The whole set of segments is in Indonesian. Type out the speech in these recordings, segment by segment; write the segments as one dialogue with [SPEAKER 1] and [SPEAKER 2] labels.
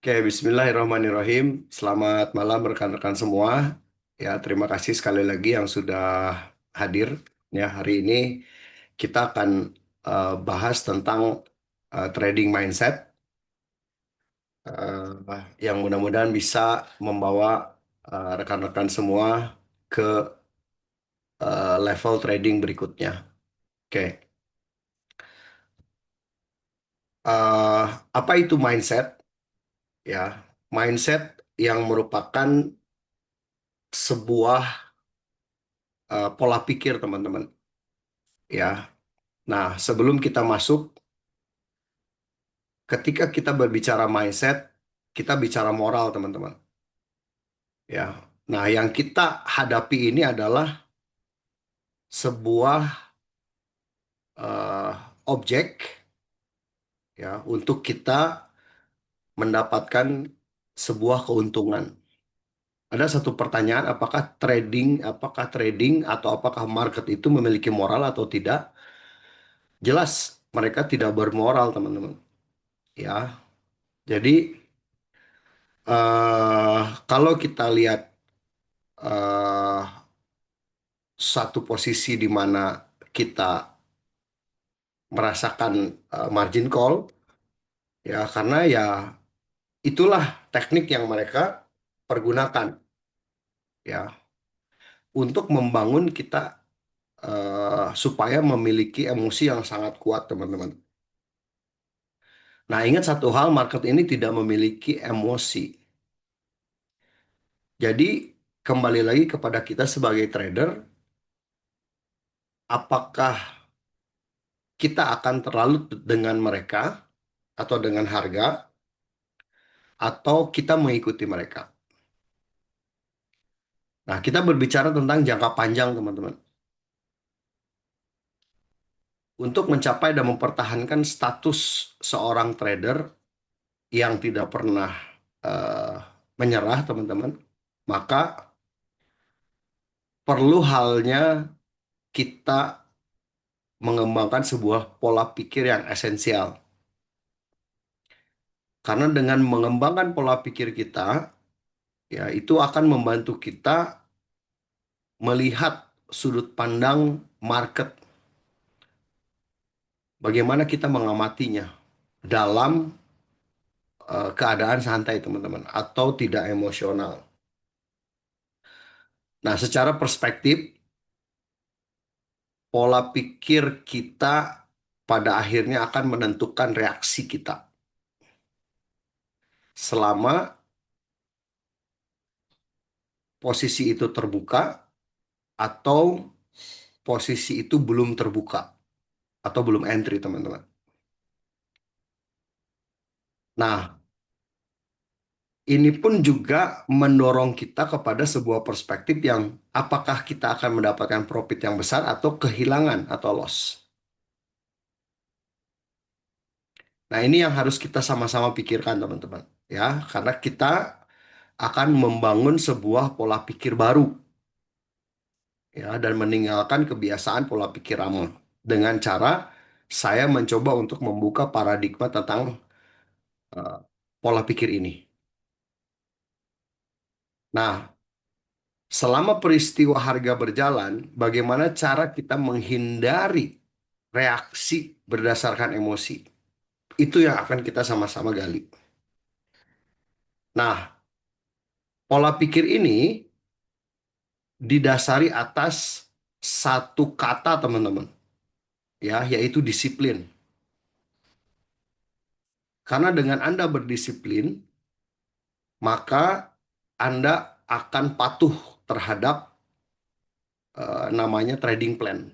[SPEAKER 1] Oke, Bismillahirrahmanirrahim. Selamat malam rekan-rekan semua. Ya, terima kasih sekali lagi yang sudah hadir. Ya, hari ini kita akan bahas tentang trading mindset yang mudah-mudahan bisa membawa rekan-rekan semua ke level trading berikutnya. Oke, eh, apa itu mindset? Ya, mindset yang merupakan sebuah pola pikir, teman-teman. Ya, nah, sebelum kita masuk, ketika kita berbicara mindset, kita bicara moral, teman-teman. Ya. Nah, yang kita hadapi ini adalah sebuah eh, objek ya untuk kita mendapatkan sebuah keuntungan. Ada satu pertanyaan, apakah trading atau apakah market itu memiliki moral atau tidak? Jelas, mereka tidak bermoral, teman-teman. Ya. Jadi kalau kita lihat eh, satu posisi di mana kita merasakan margin call, ya karena ya itulah teknik yang mereka pergunakan, ya untuk membangun kita supaya memiliki emosi yang sangat kuat, teman-teman. Nah, ingat satu hal, market ini tidak memiliki emosi. Jadi kembali lagi kepada kita sebagai trader, apakah kita akan terlalu dengan mereka atau dengan harga, atau kita mengikuti mereka. Nah, kita berbicara tentang jangka panjang, teman-teman. Untuk mencapai dan mempertahankan status seorang trader yang tidak pernah eh, menyerah, teman-teman, maka perlu halnya kita mengembangkan sebuah pola pikir yang esensial. Karena dengan mengembangkan pola pikir kita, ya itu akan membantu kita melihat sudut pandang market, bagaimana kita mengamatinya dalam keadaan santai, teman-teman, atau tidak emosional. Nah, secara perspektif, pola pikir kita pada akhirnya akan menentukan reaksi kita. Selama posisi itu terbuka atau posisi itu belum terbuka atau belum entry, teman-teman. Nah, ini pun juga mendorong kita kepada sebuah perspektif yang apakah kita akan mendapatkan profit yang besar atau kehilangan atau loss. Nah, ini yang harus kita sama-sama pikirkan, teman-teman. Ya, karena kita akan membangun sebuah pola pikir baru, ya, dan meninggalkan kebiasaan pola pikir lama dengan cara saya mencoba untuk membuka paradigma tentang eh, pola pikir ini. Nah, selama peristiwa harga berjalan, bagaimana cara kita menghindari reaksi berdasarkan emosi? Itu yang akan kita sama-sama gali. Nah, pola pikir ini didasari atas satu kata, teman-teman, ya, yaitu disiplin. Karena dengan Anda berdisiplin, maka Anda akan patuh terhadap namanya trading plan.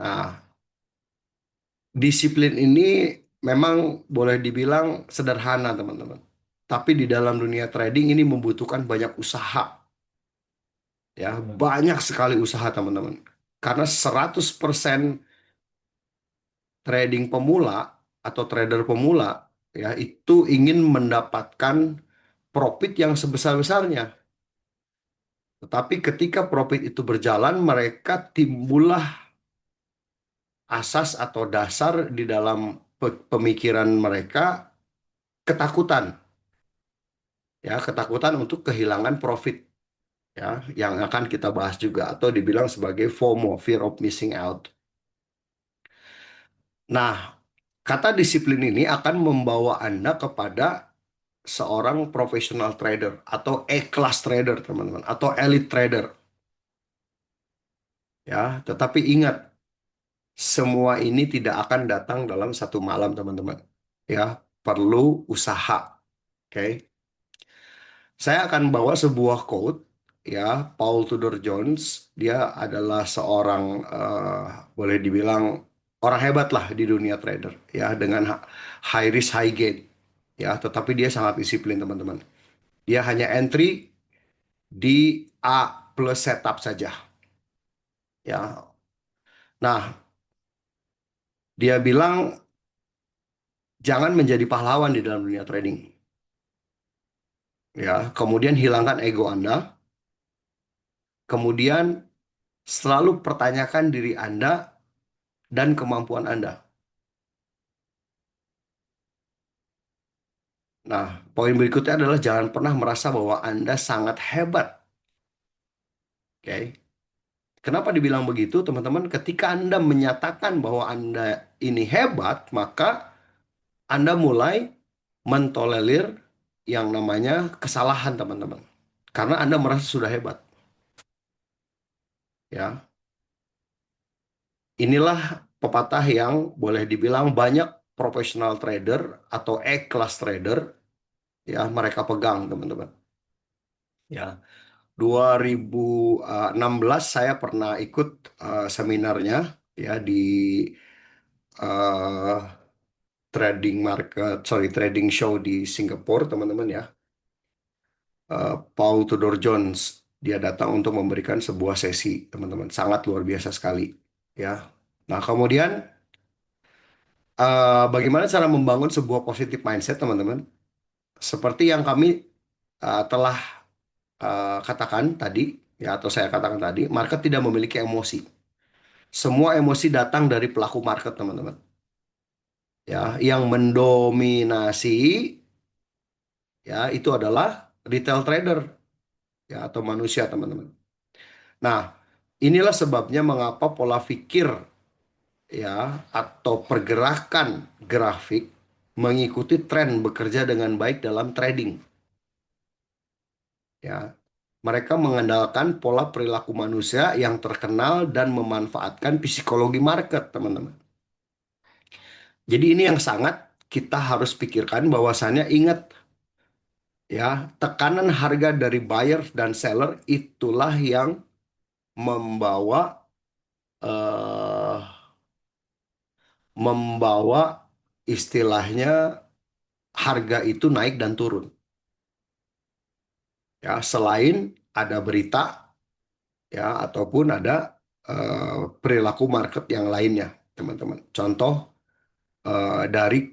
[SPEAKER 1] Nah, disiplin ini memang boleh dibilang sederhana, teman-teman. Tapi di dalam dunia trading ini membutuhkan banyak usaha, ya, banyak sekali usaha, teman-teman. Karena 100% trading pemula atau trader pemula, ya, itu ingin mendapatkan profit yang sebesar-besarnya. Tetapi ketika profit itu berjalan, mereka timbullah asas atau dasar di dalam pemikiran mereka ketakutan, ya, ketakutan untuk kehilangan profit, ya, yang akan kita bahas juga atau dibilang sebagai FOMO, fear of missing out. Nah, kata disiplin ini akan membawa Anda kepada seorang professional trader atau E-class trader, teman-teman, atau elite trader, ya. Tetapi ingat, semua ini tidak akan datang dalam satu malam, teman-teman. Ya, perlu usaha. Oke. Saya akan bawa sebuah quote, ya, Paul Tudor Jones. Dia adalah seorang, boleh dibilang orang hebat lah di dunia trader, ya, dengan high risk high gain, ya. Tetapi dia sangat disiplin, teman-teman. Dia hanya entry di A plus setup saja, ya. Nah, dia bilang jangan menjadi pahlawan di dalam dunia trading, ya. Kemudian hilangkan ego Anda. Kemudian selalu pertanyakan diri Anda dan kemampuan Anda. Nah, poin berikutnya adalah jangan pernah merasa bahwa Anda sangat hebat. Oke. Kenapa dibilang begitu, teman-teman? Ketika Anda menyatakan bahwa Anda ini hebat, maka Anda mulai mentolerir yang namanya kesalahan, teman-teman. Karena Anda merasa sudah hebat, ya. Inilah pepatah yang boleh dibilang banyak profesional trader atau E-class trader, ya, mereka pegang, teman-teman. Ya, 2016 saya pernah ikut seminarnya, ya, di eh, trading show di Singapura, teman-teman, ya. Paul Tudor Jones, dia datang untuk memberikan sebuah sesi, teman-teman, sangat luar biasa sekali, ya. Nah, kemudian bagaimana cara membangun sebuah positive mindset, teman-teman? Seperti yang kami telah katakan tadi, ya, atau saya katakan tadi, market tidak memiliki emosi. Semua emosi datang dari pelaku market, teman-teman. Ya, yang mendominasi, ya, itu adalah retail trader, ya, atau manusia, teman-teman. Nah, inilah sebabnya mengapa pola pikir, ya, atau pergerakan grafik mengikuti tren bekerja dengan baik dalam trading, ya. Mereka mengandalkan pola perilaku manusia yang terkenal dan memanfaatkan psikologi market, teman-teman. Jadi ini yang sangat kita harus pikirkan, bahwasannya ingat, ya, tekanan harga dari buyer dan seller itulah yang membawa eh, membawa istilahnya harga itu naik dan turun. Ya, selain ada berita, ya, ataupun ada perilaku market yang lainnya, teman-teman. Contoh dari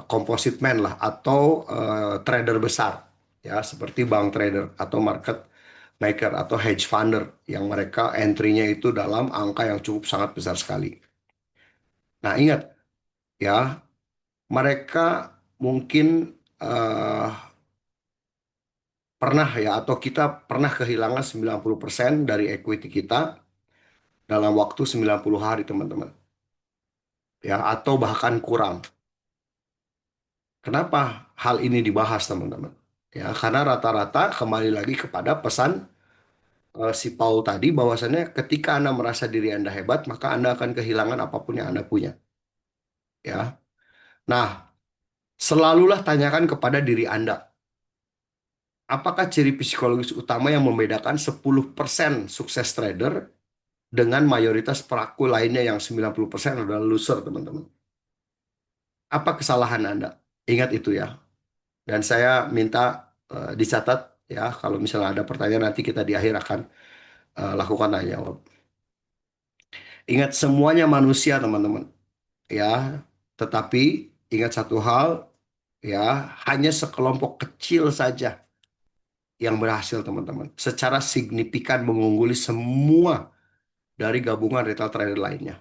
[SPEAKER 1] composite man lah, atau trader besar, ya, seperti bank trader atau market maker atau hedge funder yang mereka entry-nya itu dalam angka yang cukup sangat besar sekali. Nah, ingat, ya, mereka mungkin eh, pernah, ya, atau kita pernah kehilangan 90% dari equity kita dalam waktu 90 hari, teman-teman. Ya, atau bahkan kurang. Kenapa hal ini dibahas, teman-teman? Ya, karena rata-rata kembali lagi kepada pesan si Paul tadi, bahwasannya ketika Anda merasa diri Anda hebat, maka Anda akan kehilangan apapun yang Anda punya, ya. Nah, selalulah tanyakan kepada diri Anda, apakah ciri psikologis utama yang membedakan 10% sukses trader dengan mayoritas pelaku lainnya yang 90% adalah loser, teman-teman. Apa kesalahan Anda? Ingat itu, ya. Dan saya minta dicatat, ya, kalau misalnya ada pertanyaan nanti kita di akhir akan lakukan tanya jawab. Ingat, semuanya manusia, teman-teman, ya. Tetapi ingat satu hal, ya, hanya sekelompok kecil saja yang berhasil, teman-teman, secara signifikan mengungguli semua dari gabungan retail trader lainnya.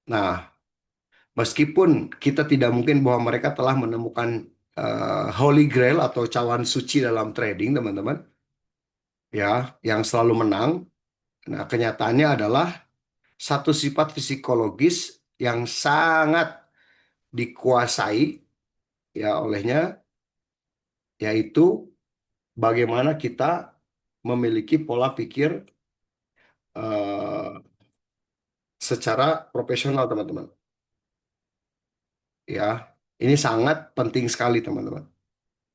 [SPEAKER 1] Nah, Meskipun kita tidak mungkin bahwa mereka telah menemukan Holy Grail atau cawan suci dalam trading, teman-teman, ya, yang selalu menang. Nah, kenyataannya adalah satu sifat psikologis yang sangat dikuasai ya olehnya, yaitu bagaimana kita memiliki pola pikir eh, secara profesional, teman-teman. Ya, ini sangat penting sekali, teman-teman.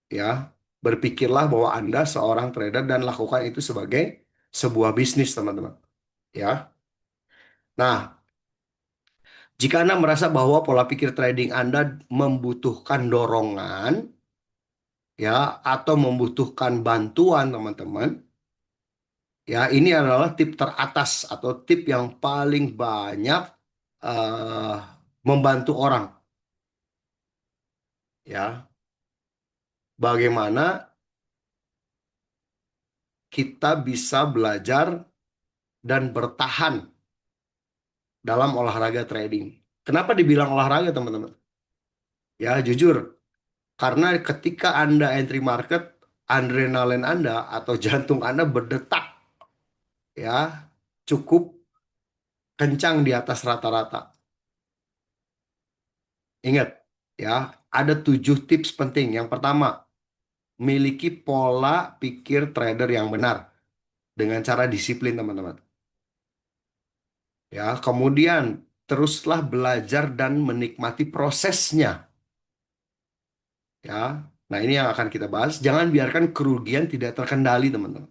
[SPEAKER 1] Ya, berpikirlah bahwa Anda seorang trader dan lakukan itu sebagai sebuah bisnis, teman-teman. Ya. Nah, jika Anda merasa bahwa pola pikir trading Anda membutuhkan dorongan, ya, atau membutuhkan bantuan, teman-teman, ya, ini adalah tip teratas atau tip yang paling banyak eh, membantu orang, ya. Bagaimana kita bisa belajar dan bertahan dalam olahraga trading. Kenapa dibilang olahraga, teman-teman? Ya, jujur, karena ketika Anda entry market, adrenalin Anda atau jantung Anda berdetak, ya, cukup kencang di atas rata-rata. Ingat, ya, ada 7 tips penting. Yang pertama, miliki pola pikir trader yang benar dengan cara disiplin, teman-teman. Ya, kemudian teruslah belajar dan menikmati prosesnya. Ya, nah ini yang akan kita bahas. Jangan biarkan kerugian tidak terkendali, teman-teman.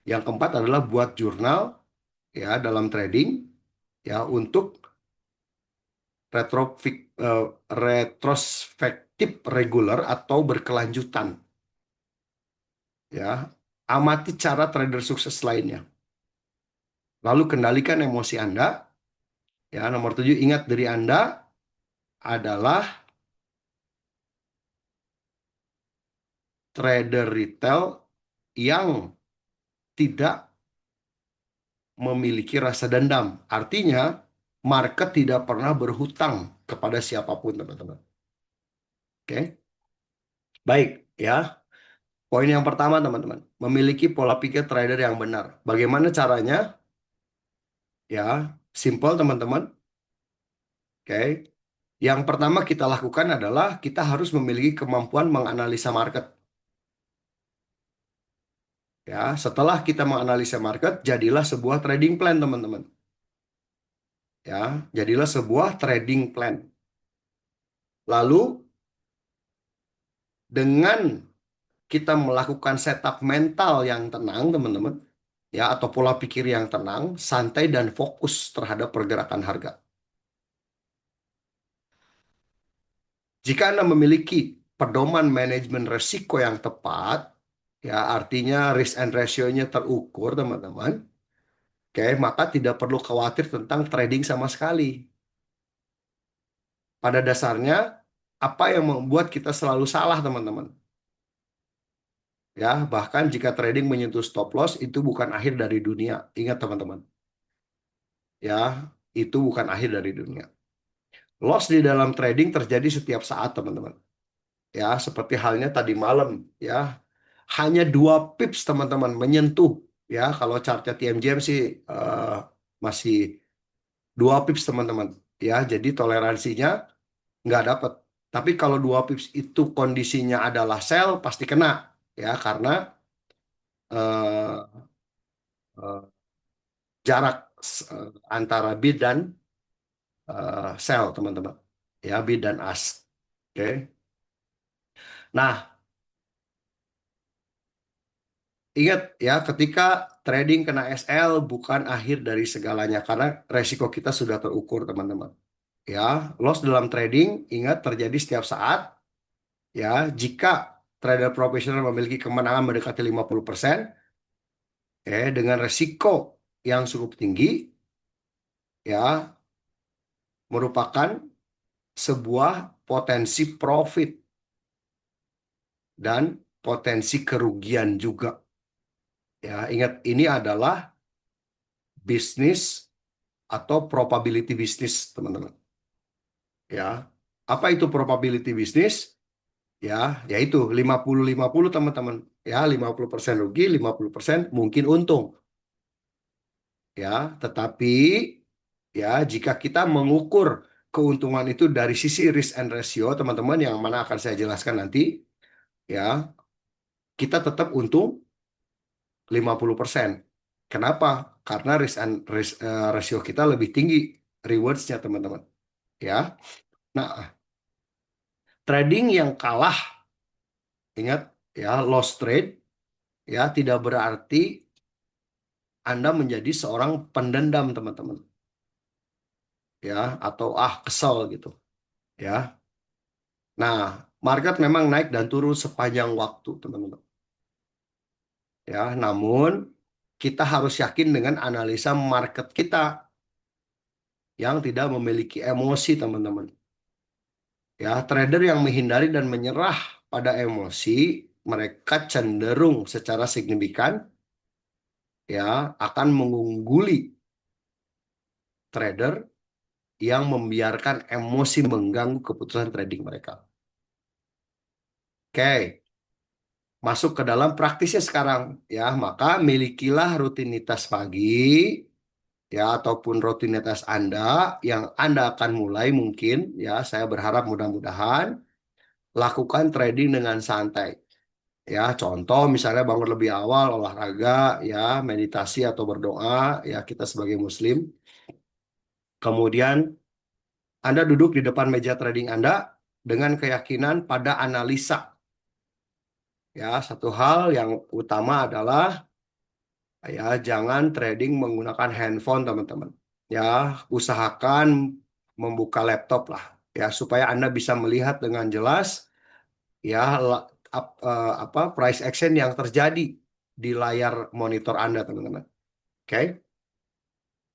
[SPEAKER 1] Yang keempat adalah buat jurnal ya dalam trading ya untuk retrospektif reguler atau berkelanjutan. Ya, amati cara trader sukses lainnya. Lalu kendalikan emosi Anda. Ya, nomor 7, ingat diri Anda adalah trader retail yang tidak memiliki rasa dendam. Artinya, market tidak pernah berhutang kepada siapapun, teman-teman. Oke, baik ya. Poin yang pertama, teman-teman, memiliki pola pikir trader yang benar. Bagaimana caranya? Ya, simple, teman-teman. Oke. Yang pertama kita lakukan adalah kita harus memiliki kemampuan menganalisa market. Ya, setelah kita menganalisa market, jadilah sebuah trading plan, teman-teman. Ya, jadilah sebuah trading plan. Lalu dengan kita melakukan setup mental yang tenang, teman-teman, ya, atau pola pikir yang tenang, santai dan fokus terhadap pergerakan harga. Jika Anda memiliki pedoman manajemen risiko yang tepat, ya, artinya risk and ratio-nya terukur, teman-teman, oke, maka tidak perlu khawatir tentang trading sama sekali. Pada dasarnya, apa yang membuat kita selalu salah, teman-teman? Ya, bahkan jika trading menyentuh stop loss, itu bukan akhir dari dunia. Ingat, teman-teman. Ya, itu bukan akhir dari dunia. Loss di dalam trading terjadi setiap saat, teman-teman. Ya, seperti halnya tadi malam, ya. Hanya 2 pips, teman-teman, menyentuh. Ya, kalau chartnya TMJM sih masih 2 pips, teman-teman. Ya, jadi toleransinya nggak dapat. Tapi kalau 2 pips itu kondisinya adalah sell, pasti kena. Ya, karena eh, eh, jarak antara bid dan sell, teman-teman. Ya, bid dan ask. Oke. Nah, ingat ya, ketika trading kena SL bukan akhir dari segalanya karena resiko kita sudah terukur, teman-teman. Ya, loss dalam trading ingat terjadi setiap saat. Ya, jika trader profesional memiliki kemenangan mendekati 50%, dengan resiko yang cukup tinggi, ya, merupakan sebuah potensi profit dan potensi kerugian juga. Ya, ingat ini adalah bisnis atau probability bisnis, teman-teman. Ya, apa itu probability bisnis? Ya, yaitu 50-50 teman-teman. Ya, 50% rugi, 50% mungkin untung. Ya, tetapi ya jika kita mengukur keuntungan itu dari sisi risk and ratio, teman-teman, yang mana akan saya jelaskan nanti, ya, kita tetap untung 50%. Kenapa? Karena ratio kita lebih tinggi rewards-nya, teman-teman. Ya. Nah, trading yang kalah, ingat ya, loss trade ya tidak berarti Anda menjadi seorang pendendam, teman-teman. Ya, atau kesel gitu. Ya. Nah, market memang naik dan turun sepanjang waktu, teman-teman. Ya, namun kita harus yakin dengan analisa market kita yang tidak memiliki emosi, teman-teman. Ya, trader yang menghindari dan menyerah pada emosi, mereka cenderung secara signifikan ya akan mengungguli trader yang membiarkan emosi mengganggu keputusan trading mereka. Oke, masuk ke dalam praktisnya sekarang ya, maka milikilah rutinitas pagi ya ataupun rutinitas Anda yang Anda akan mulai mungkin ya, saya berharap mudah-mudahan lakukan trading dengan santai. Ya, contoh misalnya bangun lebih awal, olahraga, ya, meditasi atau berdoa, ya kita sebagai Muslim. Kemudian Anda duduk di depan meja trading Anda dengan keyakinan pada analisa. Ya, satu hal yang utama adalah ya jangan trading menggunakan handphone, teman-teman. Ya, usahakan membuka laptop lah, ya supaya Anda bisa melihat dengan jelas ya apa price action yang terjadi di layar monitor Anda, teman-teman. Oke.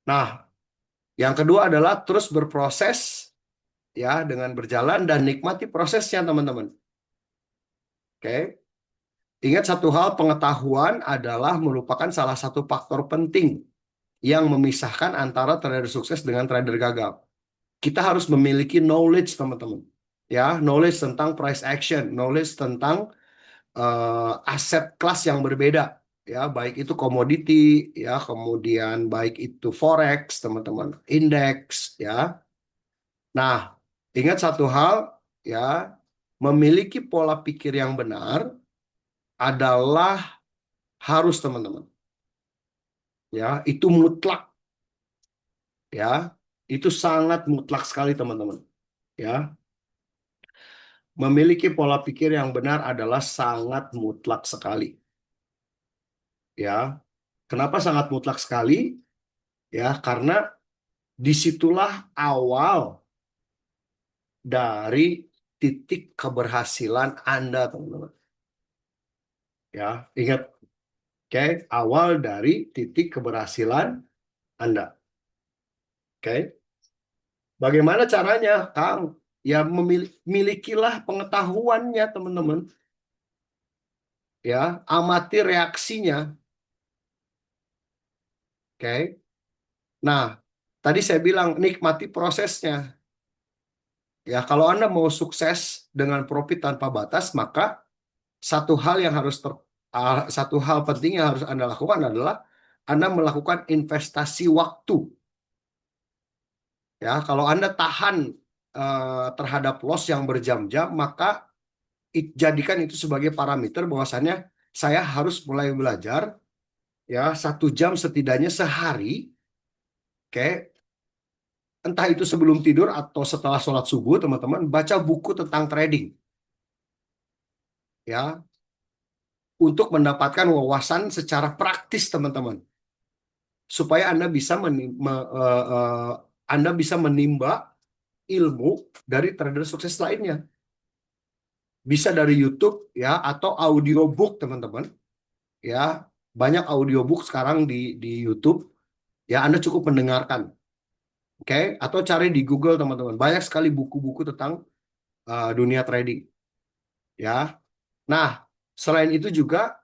[SPEAKER 1] Nah, yang kedua adalah terus berproses ya dengan berjalan dan nikmati prosesnya, teman-teman. Oke. Ingat satu hal, pengetahuan adalah merupakan salah satu faktor penting yang memisahkan antara trader sukses dengan trader gagal. Kita harus memiliki knowledge, teman-teman. Ya, knowledge tentang price action, knowledge tentang aset kelas yang berbeda. Ya, baik itu komoditi, ya, kemudian baik itu forex, teman-teman, indeks, ya. Nah, ingat satu hal, ya, memiliki pola pikir yang benar adalah harus, teman-teman. Ya, itu mutlak, ya. Itu sangat mutlak sekali, teman-teman. Ya, memiliki pola pikir yang benar adalah sangat mutlak sekali. Ya, kenapa sangat mutlak sekali? Ya, karena disitulah awal dari titik keberhasilan Anda, teman-teman. Ya, ingat, oke, awal dari titik keberhasilan Anda. Oke, bagaimana caranya, Kang? Ya, milikilah pengetahuannya, teman-teman. Ya, amati reaksinya. Oke. Nah, tadi saya bilang nikmati prosesnya. Ya, kalau Anda mau sukses dengan profit tanpa batas, maka satu hal yang satu hal penting yang harus Anda lakukan adalah Anda melakukan investasi waktu. Ya, kalau Anda tahan terhadap loss yang berjam-jam, maka jadikan itu sebagai parameter bahwasannya saya harus mulai belajar ya 1 jam setidaknya sehari, oke, entah itu sebelum tidur atau setelah sholat subuh, teman-teman, baca buku tentang trading, ya, untuk mendapatkan wawasan secara praktis, teman-teman, supaya Anda bisa menimba ilmu dari trader sukses lainnya. Bisa dari YouTube ya atau audiobook, teman-teman. Ya, banyak audiobook sekarang di YouTube. Ya, Anda cukup mendengarkan. Oke, atau cari di Google, teman-teman. Banyak sekali buku-buku tentang dunia trading. Ya. Nah, selain itu juga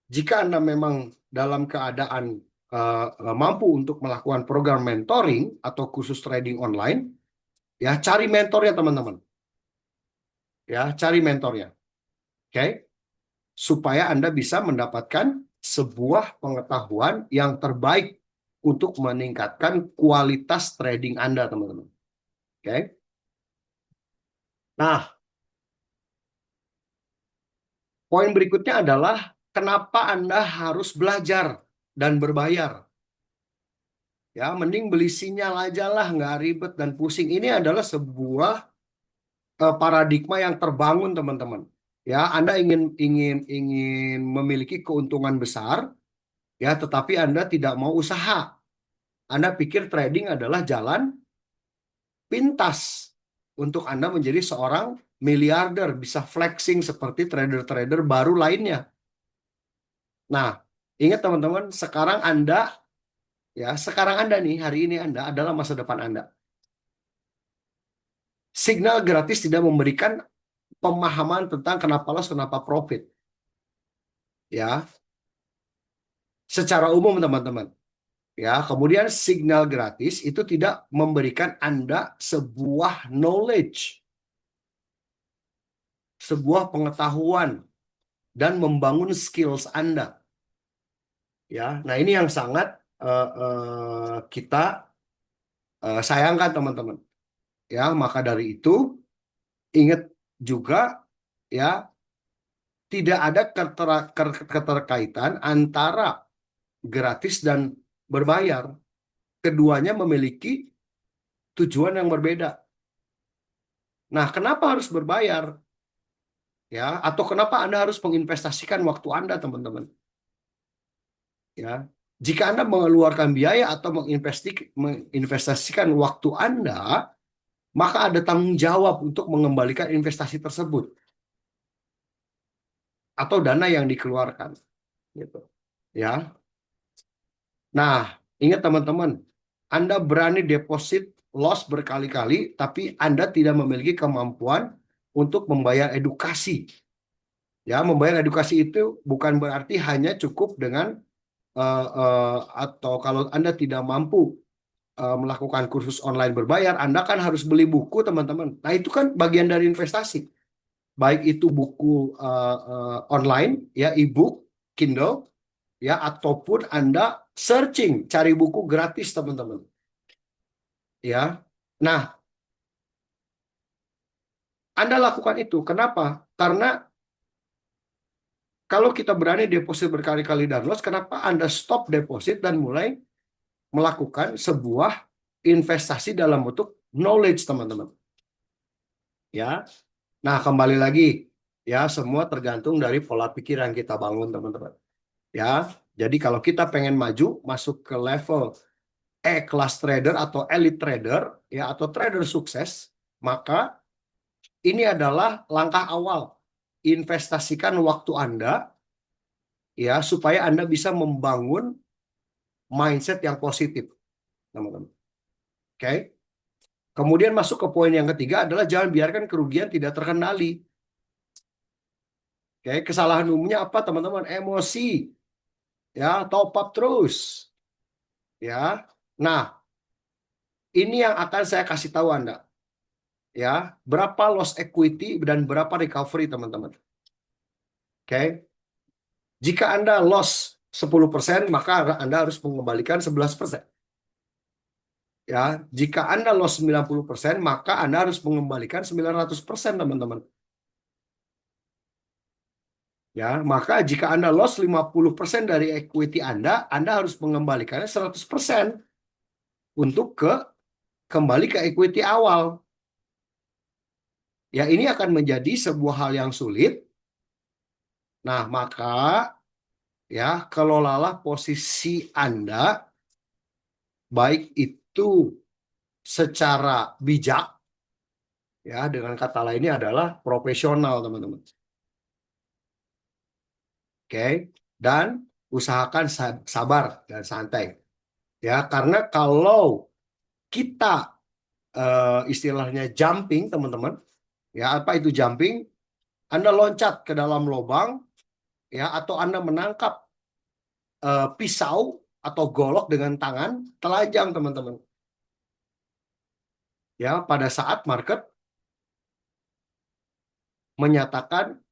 [SPEAKER 1] jika Anda memang dalam keadaan mampu untuk melakukan program mentoring atau kursus trading online, Ya, cari mentornya teman-teman. Ya, cari mentornya. Oke, supaya Anda bisa mendapatkan sebuah pengetahuan yang terbaik untuk meningkatkan kualitas trading Anda, teman-teman. Oke. Nah, poin berikutnya adalah kenapa Anda harus belajar dan berbayar. Ya, mending beli sinyal aja lah, nggak ribet dan pusing. Ini adalah sebuah paradigma yang terbangun, teman-teman. Ya, Anda ingin ingin ingin memiliki keuntungan besar, ya, tetapi Anda tidak mau usaha. Anda pikir trading adalah jalan pintas untuk Anda menjadi seorang miliarder, bisa flexing seperti trader-trader baru lainnya. Nah, ingat teman-teman, sekarang Anda nih, hari ini Anda adalah masa depan Anda. Signal gratis tidak memberikan pemahaman tentang kenapa loss, kenapa profit. Ya, secara umum teman-teman. Ya, kemudian signal gratis itu tidak memberikan Anda sebuah knowledge, sebuah pengetahuan dan membangun skills Anda. Ya, nah ini yang sangat kita sayangkan teman-teman. Ya, maka dari itu ingat juga ya tidak ada keterkaitan antara gratis dan berbayar. Keduanya memiliki tujuan yang berbeda. Nah, kenapa harus berbayar? Ya, atau kenapa Anda harus menginvestasikan waktu Anda, teman-teman? Ya, jika Anda mengeluarkan biaya atau menginvestasikan waktu Anda, maka ada tanggung jawab untuk mengembalikan investasi tersebut atau dana yang dikeluarkan, gitu. Ya. Nah, ingat teman-teman, Anda berani deposit loss berkali-kali, tapi Anda tidak memiliki kemampuan untuk membayar edukasi. Ya, membayar edukasi itu bukan berarti hanya cukup dengan atau kalau Anda tidak mampu melakukan kursus online berbayar, Anda kan harus beli buku, teman-teman. Nah, itu kan bagian dari investasi. Baik itu buku online, ya e-book, Kindle, ya ataupun Anda searching, cari buku gratis, teman-teman. Ya. Nah, Anda lakukan itu. Kenapa? Karena kalau kita berani deposit berkali-kali dan loss, kenapa Anda stop deposit dan mulai melakukan sebuah investasi dalam bentuk knowledge, teman-teman? Ya. Nah, kembali lagi, ya, semua tergantung dari pola pikir yang kita bangun, teman-teman. Ya. Jadi kalau kita pengen maju masuk ke level E-class trader atau elite trader, ya, atau trader sukses, maka ini adalah langkah awal. Investasikan waktu Anda, ya, supaya Anda bisa membangun mindset yang positif, teman-teman. Oke. Kemudian masuk ke poin yang ketiga adalah jangan biarkan kerugian tidak terkendali. Oke, kesalahan umumnya apa, teman-teman? Emosi, ya, top up terus, ya. Nah, ini yang akan saya kasih tahu Anda, ya, berapa loss equity dan berapa recovery, teman-teman. Oke. Jika Anda loss 10%, maka Anda harus mengembalikan 11%. Ya, jika Anda loss 90%, maka Anda harus mengembalikan 900%, teman-teman. Ya, maka jika Anda loss 50% dari equity Anda harus mengembalikannya 100% untuk kembali ke equity awal. Ya, ini akan menjadi sebuah hal yang sulit. Nah, maka ya, kelolalah posisi Anda baik itu secara bijak, ya, dengan kata lainnya adalah profesional, teman-teman. Oke, dan usahakan sabar dan santai. Ya, karena kalau kita istilahnya jumping, teman-teman, ya, apa itu jumping? Anda loncat ke dalam lubang, ya, atau Anda menangkap pisau atau golok dengan tangan telanjang, teman-teman. Ya, pada saat market menyatakan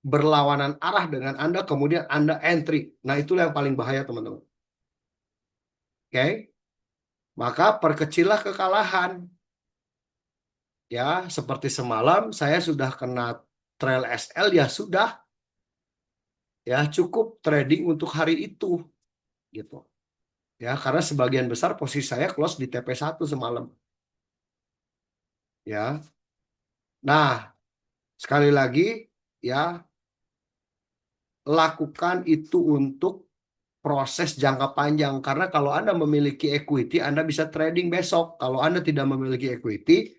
[SPEAKER 1] berlawanan arah dengan Anda, kemudian Anda entry. Nah, itulah yang paling bahaya, teman-teman. Oke? Maka perkecillah kekalahan. Ya, seperti semalam saya sudah kena trail SL, ya sudah, ya cukup trading untuk hari itu, gitu. Ya, karena sebagian besar posisi saya close di TP1 semalam. Ya. Nah, sekali lagi, ya, lakukan itu untuk proses jangka panjang. Karena kalau Anda memiliki equity, Anda bisa trading besok. Kalau Anda tidak memiliki equity,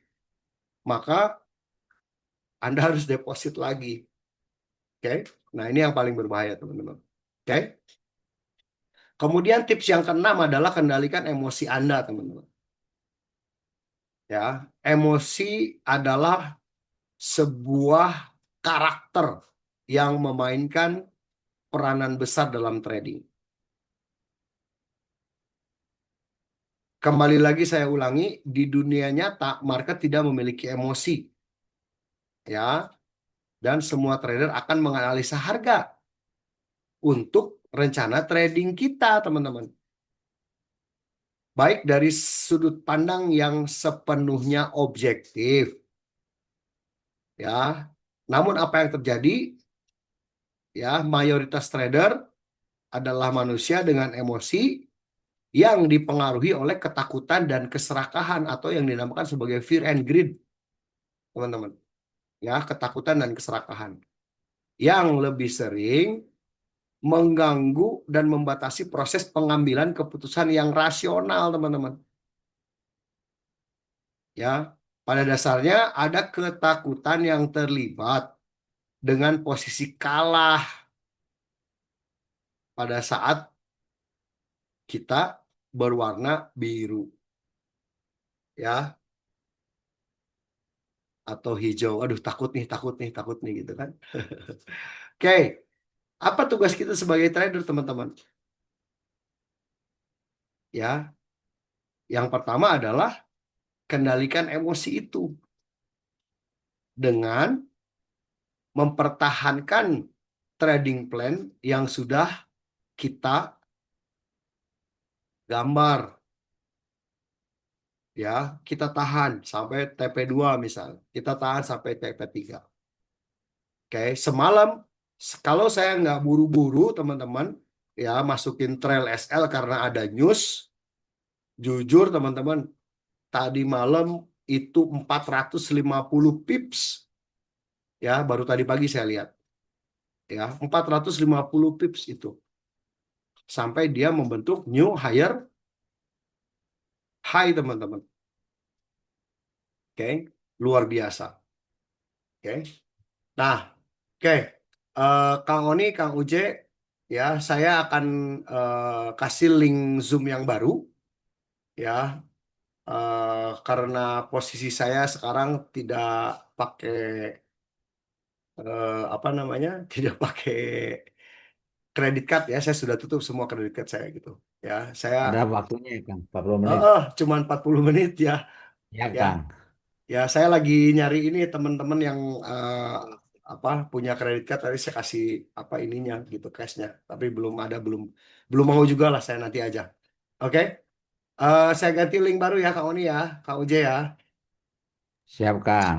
[SPEAKER 1] maka Anda harus deposit lagi. Oke? Nah, ini yang paling berbahaya, teman-teman. Oke? Kemudian tips yang keenam adalah kendalikan emosi Anda, teman-teman. Ya, emosi adalah sebuah karakter yang memainkan peranan besar dalam trading. Kembali lagi saya ulangi, di dunia nyata market tidak memiliki emosi, ya, dan semua trader akan menganalisa harga untuk rencana trading kita, teman-teman. Baik dari sudut pandang yang sepenuhnya objektif, ya. Namun apa yang terjadi, ya, mayoritas trader adalah manusia dengan emosi yang dipengaruhi oleh ketakutan dan keserakahan atau yang dinamakan sebagai fear and greed, teman-teman. Ya, ketakutan dan keserakahan yang lebih sering mengganggu dan membatasi proses pengambilan keputusan yang rasional, teman-teman. Ya, pada dasarnya ada ketakutan yang terlibat dengan posisi kalah pada saat kita berwarna biru, ya, atau hijau. Aduh, takut nih, takut nih, takut nih, gitu kan. Oke, apa tugas kita sebagai trader, teman-teman? Ya, yang pertama adalah kendalikan emosi itu dengan mempertahankan trading plan yang sudah kita gambar, ya. Kita tahan sampai TP2 misal, kita tahan sampai TP3. Oke, semalam kalau saya nggak buru-buru, teman-teman, ya, masukin trail SL karena ada news, jujur, teman-teman, tadi malam itu 450 pips, ya, baru tadi pagi saya lihat, ya, 450 pips itu sampai dia membentuk new higher high, teman-teman. Oke, luar biasa. Oke. Nah, oke. Kang Oni, Kang Uje, ya, saya akan kasih link Zoom yang baru, ya, karena posisi saya sekarang tidak pakai apa namanya, tidak pakai kredit card, ya, saya sudah tutup semua kredit card saya, gitu, ya, saya
[SPEAKER 2] Ada waktunya ya, Kang, 40 menit.
[SPEAKER 1] cuma 40 menit, ya,
[SPEAKER 2] Ya,
[SPEAKER 1] ya.
[SPEAKER 2] Kang.
[SPEAKER 1] Ya, saya lagi nyari ini teman-teman yang apa punya kredit card, tadi saya kasih apa ininya gitu, cashnya, tapi belum ada, belum belum mau juga lah, saya nanti aja. Oke. Saya ganti link baru ya Kak Oni, ya Kak Uje, ya.
[SPEAKER 2] Siap, Kang.